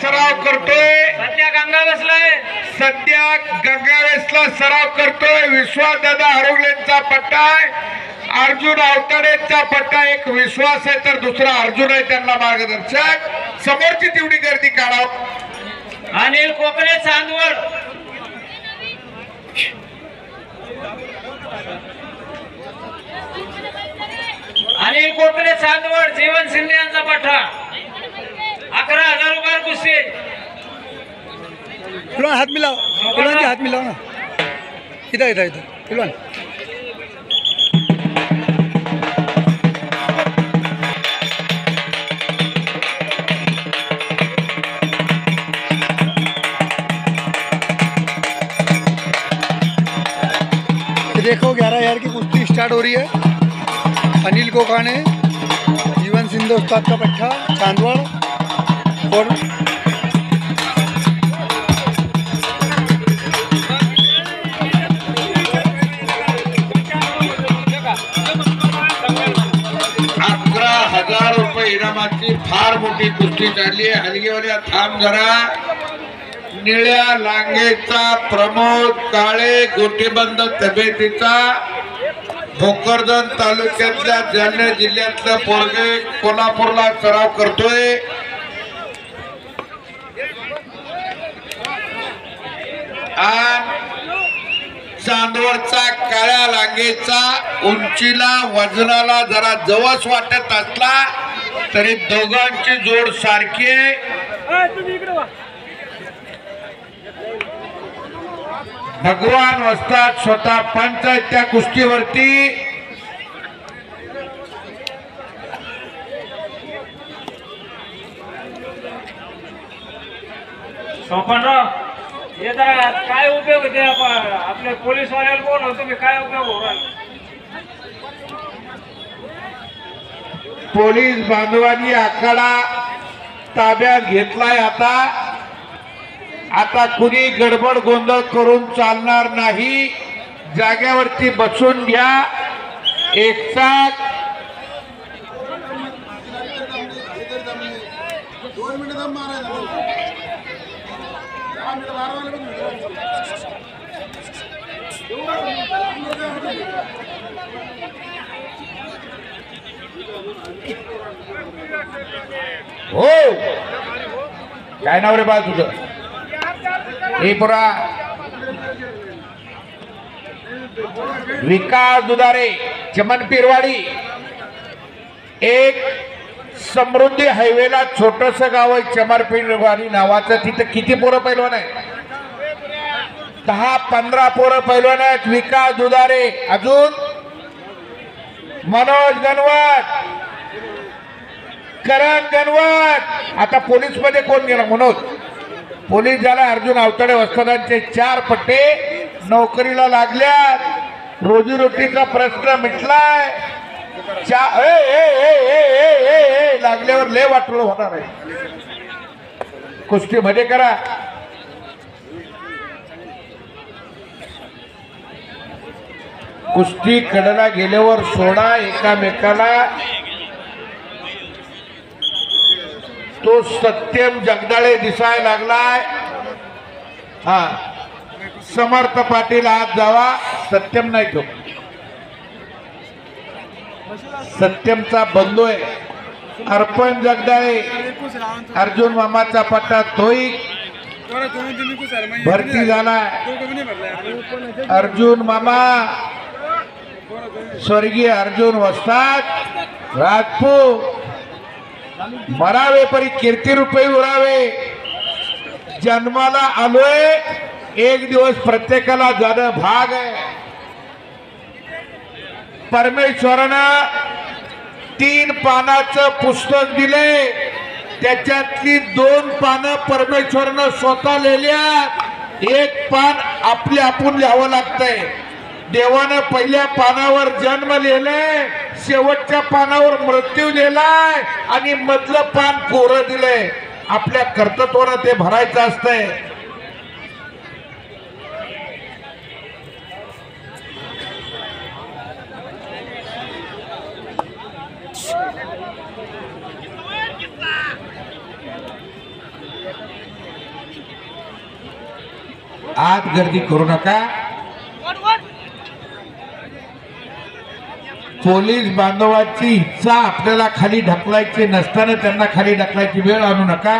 सराव करतोय, सध्या गंगावेसला सराव करतोय। विश्वास दादा हरुगलेंचा पट्टा आहे, अर्जुन आवताडेचा पट्टा। एक विश्वास आहे तर दुसरा अर्जुन आहे, त्यांना मार्गदर्शक। समोरची तेवढी गर्दी काढाव। अनिल कोकणे चांदवड, अनिल कोकणे चांदवड, जीवन शिंदे यांचा पट्टा। 11,000 रुपये कुस्ती। पिलवान हाथ मिलाओ, पिलवान जी हाथ मिलाओ ना। इधर इधर इधर पिलवान। देखो 11,000 की कुश्ती स्टार्ट हो रही है। अनिल कोकाने, जीवन सिंधे उस्ताद का पट्टा चांदवड़ और इनामाची फार मोठी कुस्ती चालली आहे। हलगेवाल्या थांब जरा। निळ्या लांगेचा प्रमोद काळे, गोटीबंद तब्येतीचा, भोकरदन तालुक्यातल्या जालना जिल्ह्यातल्या पोरगे कोल्हापूरला सराव करतोय। चांदवडचा काळ्या लांगेचा उंचीला वजनाला जरा जवळ वाटत असला तरी दोघांची जोड सारखी आहे। भगवान वस्ताद स्वतः पंच आहेत त्या कुस्तीवरती। सोपनराव, हे जरा काय उपयोग होते? आपले पोलीस वाल्याला बोलव, तुम्ही काय उपयोग हो? पोलीस बांधवांनी आखाडा ताब्यात घेतलाय। आता कुणी गडबड गोंधळ करून चालणार नाही। जागेवरती बसून घ्या। एकसाथ हो, काय नाव रे बा तुझं? हे पुरा विकास दुधारे, चमन पिरवाडी। एक समृद्धी हायवेला छोटस गाव आहे चमन पिरवाडी नावाचं। तिथं किती पोरं पैलवान आहे? 10-15 पोरं पैलवान आहेत। विकास दुधारे, अजून मनोज गणवत, करण गणवत। आता पोलीस मध्ये कोण गेला? मनोज पोलीस झाला। अर्जुन आवताडे वस्तादांचे 4 पट्टे नोकरीला लागल्यात। रोजीरोटीचा प्रश्न मिटलाय। लागल्यावर लय वाटलं होणार आहे। कुस्ती मध्ये करा। कुस्ती कडला गेल्यावर सोडा एकामेकाला। तो सत्यम जगदाळे दिसायला लागलाय। हा, समर्थ पाटील आत जावा। सत्यम नाही, तो सत्यमचा बंधू आहे। अर्पण जगदाळे, अर्जुन मामाचा पट्टा तोही भरती झालाय। अर्जुन मामा, स्वर्गीय अर्जुन वस्ताद राजपूत। मरावे परी कीर्ती रुपये उरावे। जन्माला आलोय, एक दिवस प्रत्येकाला जाणं भाग आहे। परमेश्वरानं 3 पानाचं पुस्तक दिले, त्याच्यातली 2 पानं परमेश्वरानं स्वतः लिहिल्यात। 1 पान आपले आपण लिहावं लागतंय। देवानं पहिल्या पानावर जन्म लिहिलाय, शेवटच्या पानावर मृत्यू लिहिलाय आणि मधलं पान कोरं दिलंय। आपल्या कर्तृत्वानं ते भरायचं असतंय। आत गर्दी करू नका. पोलीस बांधवाची इच्छा आपल्याला खाली ढकलायची नसताना त्यांना खाली ढकलायची वेळ आणू नका.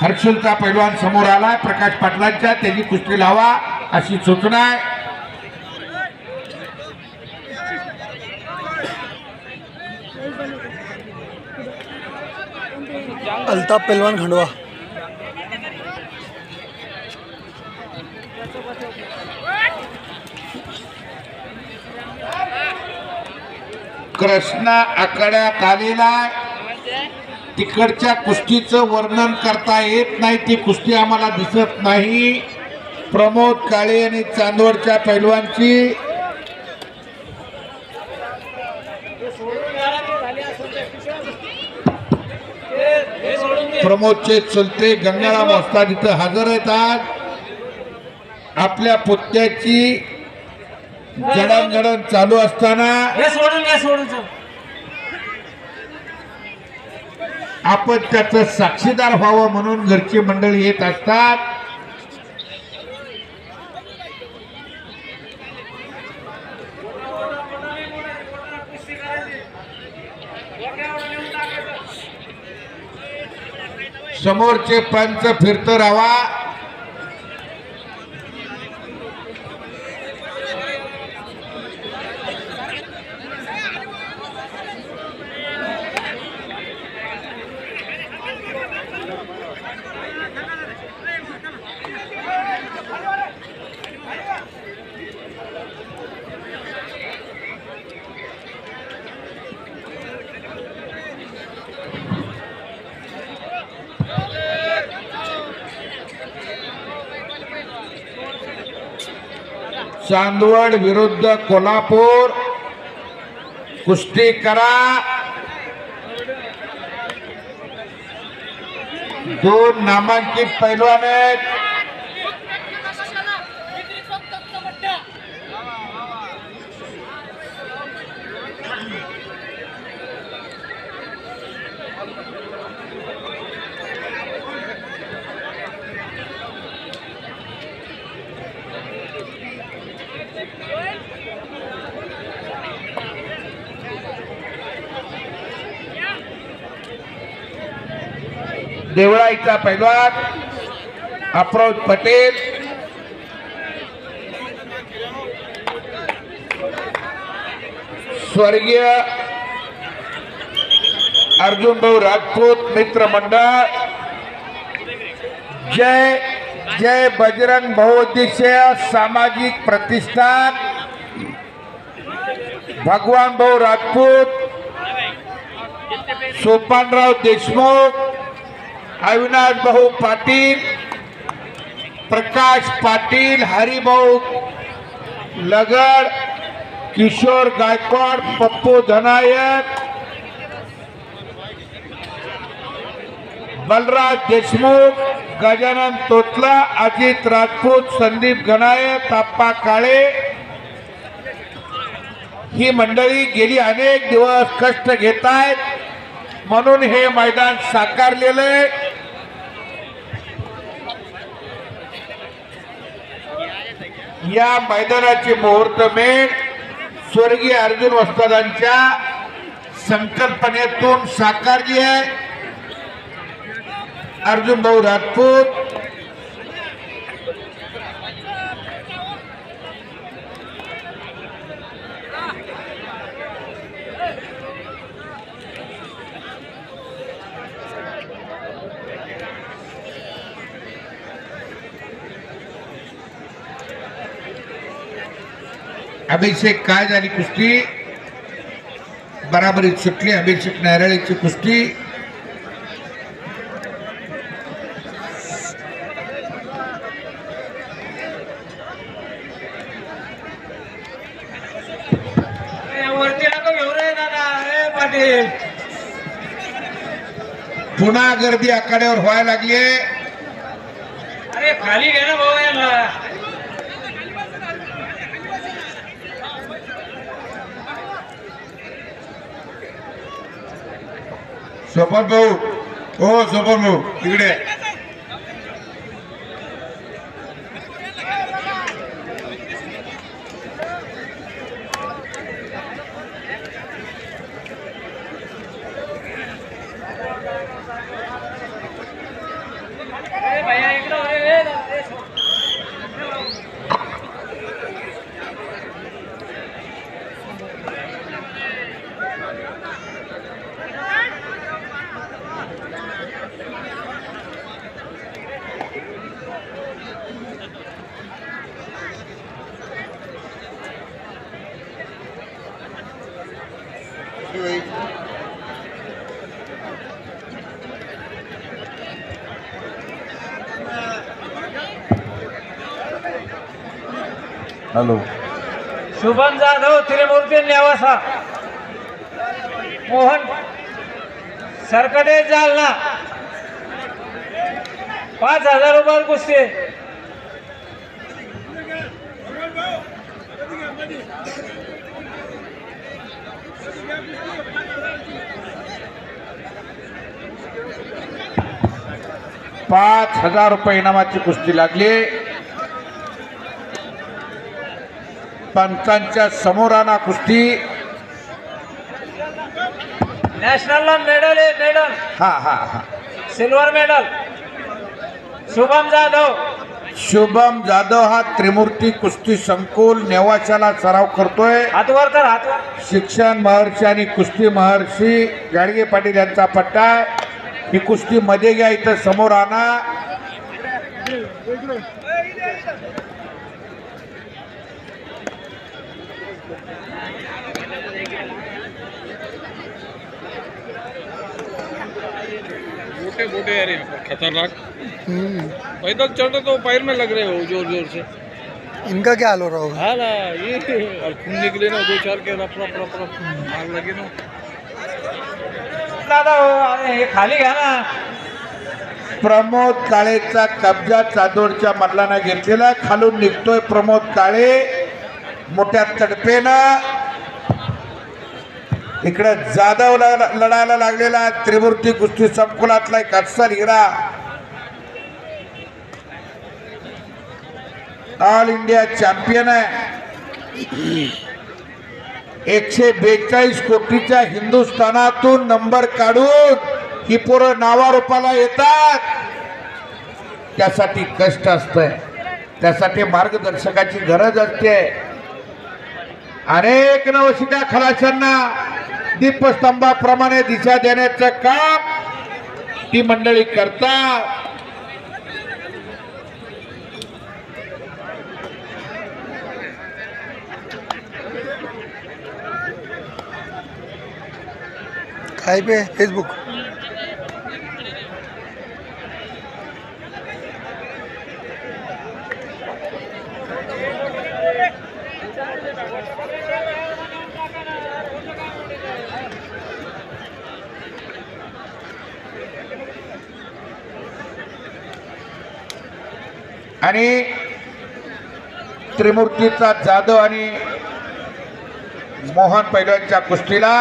हर्षलचा पैलवान समोर आलाय. प्रकाश पाटलांच्या त्याची कुस्ती लावा अशी सूचना आहे. अल्ताफ पहलवान खंडवा. कृष्णा आखाड्यात आलेला तिकडच्या कुस्तीचं वर्णन करता येत नाही. ती कुस्ती आम्हाला दिसत नाही. प्रमोद काळे आणि चांदवडच्या पैलवानची प्रमोदचे चलते गंगाराम वस्ताद इथं हजर येतात. आपल्या पुत्याची जडणघडण चालू असताना आपण त्याचं साक्षीदार व्हावं म्हणून घरची मंडळी येत असतात. समोरचे पंच फिरत राहावा. चांदवड विरुद्ध कोल्हापूर कुस्ती करा. 2 नामांकित पैलवान आहेत. देवळाईचा पैलवान अफरोज पटेल, स्वर्गीय अर्जुन भाऊ राजपूत मित्र मंडळ, जय जय बजरंग बहुउद्देशीय सामाजिक प्रतिष्ठान, भगवान भाऊ राजपूत, सोपानराव देशमुख, अविनाश भाऊ पाटील, प्रकाश पाटील, हरिभाऊ लगड, किशोर गायकवाड, पप्पू धनायक, बलराज देशमुख, गजानन तोतला, अजित राजपूत, संदीप गणाये, ताप्पा काळे ही मंडळी गेली अनेक दिवस कष्ट घेत आहेत म्हणून हे मैदान साकारलेले. या मैदानाची मुहूर्तमेढ स्वर्गीय अर्जुन वस्तादांच्या संकल्पनेतून साकारली आहे. अर्जुन भाऊ राजपूत, अभिषेक काय झाली कुस्ती बराबरीत सुटली. अभिषेक नारळीची कुस्ती पुन्हा गर्दी आखाड्यावर व्हायला लागली. अरे खाली घे ना भाऊ याला. सोपन भाऊ, हो सोपन भाऊ इकडे. भैया इकडं हो रे. हॅलो. शुभम जाधव त्रिमूर्ती नेवासा, मोहन सरकडे जालना, 5,000 रुपये कुस्ती. ₹5,000 इनामाची कुस्ती लागली. पंचांच्या समोराना कुस्ती. नॅशनलला मेडल आहे, मेडल हा हा हा. Silver medal. शुभम जाधव. शुभम जाधव हा त्रिमूर्ती कुस्ती संकुल नेवाशाला सराव करतोय. हातवर कर, हातवर. शिक्षण महर्षी आणि कुस्ती महर्षी गाडगे पाटील यांचा पट्टा आहे. ही कुस्ती मध्ये घ्या, इथं समोर आणा. मोटे मोटे यार खतरनाक. पैदल चढ़ते तो पैर में लग रहे हो जोर जोर से. इनका क्या हाल हो रहा होगा? हाँ ना, ये और खून निकले ना 2-4 के रफ रफ रफ रफ आग लगे ना. दादा हो, अरे हे खाली घ्या ना. प्रमोद काळेचा कब्जा चादोडच्या मल्लांना घेतलेला. खालून निघतोय प्रमोद काळे मोठ्या तडपेनं. इकडे जाधव लढायला लागलेला त्रिमूर्ती कुस्ती संकुलातला एक अफसर हिरा. ऑल इंडिया चॅम्पियन आहे. 142 कोटीच्या हिंदुस्थानातून नंबर काढून ही पोरं नावारूपाला येतात. त्यासाठी कष्ट असतंय, त्यासाठी मार्गदर्शकाची गरज असते. अनेक नवशिक्या खलाशांना दीपस्तंभाप्रमाणे दिशा देण्याचं काम ती मंडळी करतात. काय पे फेसबुक. आणि त्रिमूर्तीचा जाधव आणि मोहन पैलवानच्या कुस्तीला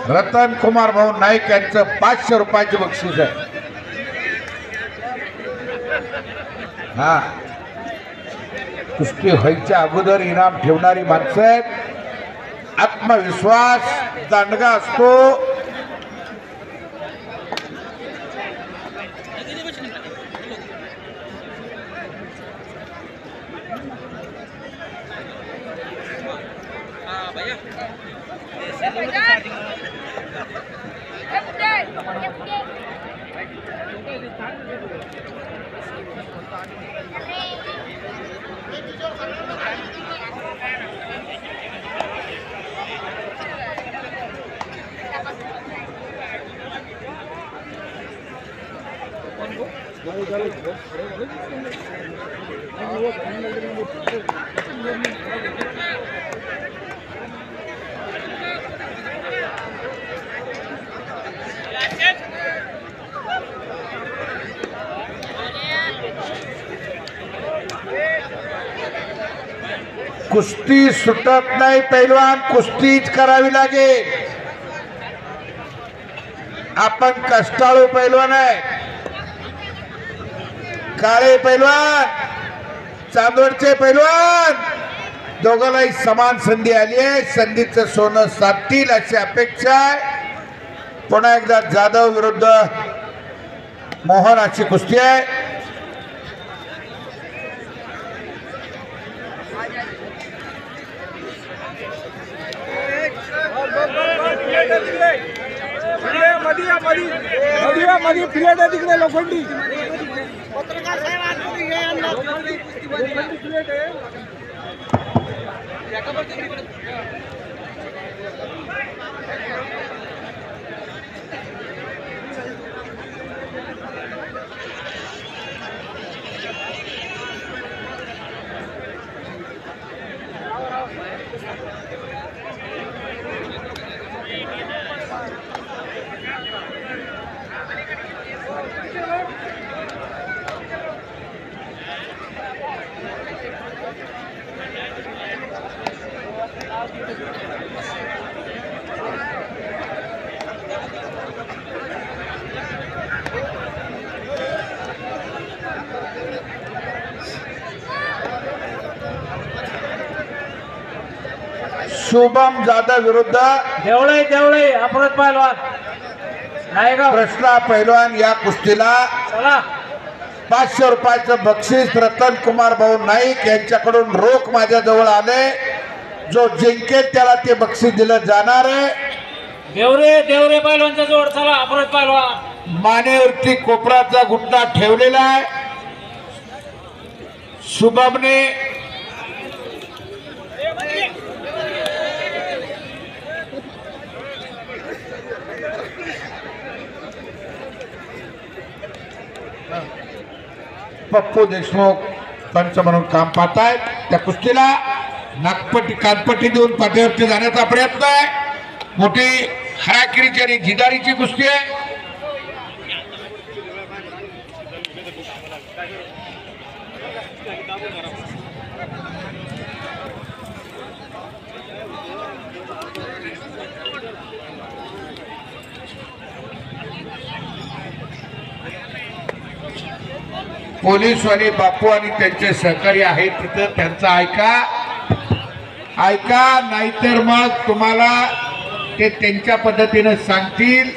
रतन कुमार भाऊ नाईक यांचं 500 रुपयाचे बक्षीस आहे. हा, कुस्ती व्हायच्या अगोदर इनाम ठेवणारी माणसं आहेत. आत्मविश्वास दांडगा असतो. कुस्ती सुटत नाही पैलवान, कुस्तीच करावी लागेल. आपण कष्टाळू पैलवान आहे. काळे पैलवान, चांदवडचे पैलवान, दोघांनाही समान संधी आली आहे. संधीचं सोनं साधतील अशी अपेक्षा आहे. पुन्हा एकदा जाधव विरुद्ध मोहन अशी कुस्ती आहे. मध्ये प्लेट आहे तिकडे लोखंडी. शुभम जाधव विरुद्ध देवळे अपराध पहिलवान नायगाव. कृष्णा पैलवान. या कुस्तीला चला 500 रुपयाचं बक्षीस रतन कुमार भाऊ नाईक यांच्याकडून रोख माझ्याजवळ आले. जो जिंकेल त्याला ते बक्षीस दिलं जाणार आहे. देवरे पहिलवानचा जोड. चला अपराध पहिलवान. मानेवरती कोपराचा गुंडा ठेवलेला आहे. शुभमने पप्पू देशमुख पंच म्हणून काम पाहतायत. त्या कुस्तीला नागपट्टी कानपट्टी देऊन पाठीवरती जाण्याचा प्रयत्न आहे. मोठी हराकिरीची आणि जिदारीची कुस्ती आहे. पोलीसवाले बापू आणि त्यांचे सहकारी आहेत तिथं, त्यांचं ऐका नाहीतर मग तुम्हाला ते त्यांच्या पद्धतीनं सांगतील.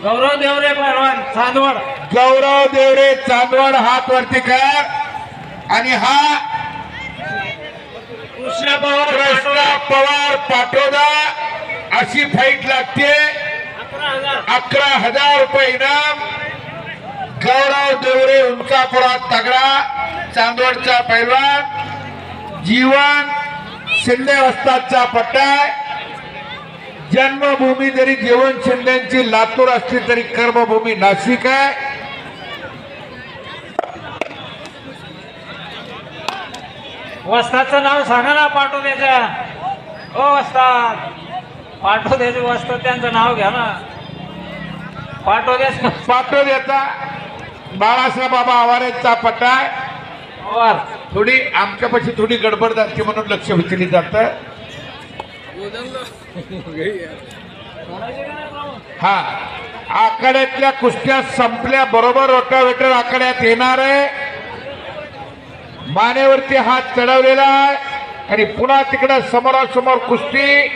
गौरव देवरे पहिलवान चांदवड. गौरव देवरे चांदवड. हात वरती कर. आणि हा कृष्णा पवार पाटोदा. अशी फाईट लागते. 11,000 रुपये इनाम. गौरव देवरे उंचापुरा तगडा चांदवडचा पैलवान. जीवन शिंदे वस्तादचा पट्टा. जन्मभूमी जरी जीवन शिंदेची लातूर असली तरी कर्मभूमी नाशिक आहे. वस्तादचं नाव सांगा ना पाटोद्याच्या. ओ वस्ताद पाटोद्याचे वस्ताद त्यांचं नाव घ्या ना. पाटोद्याचा बाळासाहेब बाबा आवारेचा पट्टा. थोडी आमच्यापाशी थोडी गडबड झाली म्हणून लक्ष विचलित जातं. हा आखाड्यातल्या कुस्त्या संपल्या बरोबर रोटावेटर आखाड्यात येणार आहे. मानेवरती हात चढवलेला आहे आणि पुन्हा तिकडे समोरासमोर कुस्ती.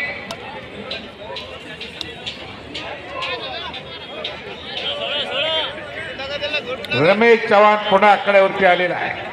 रमेश चव्हाण पुन्हा आखाड्यावरती आलेला आहे.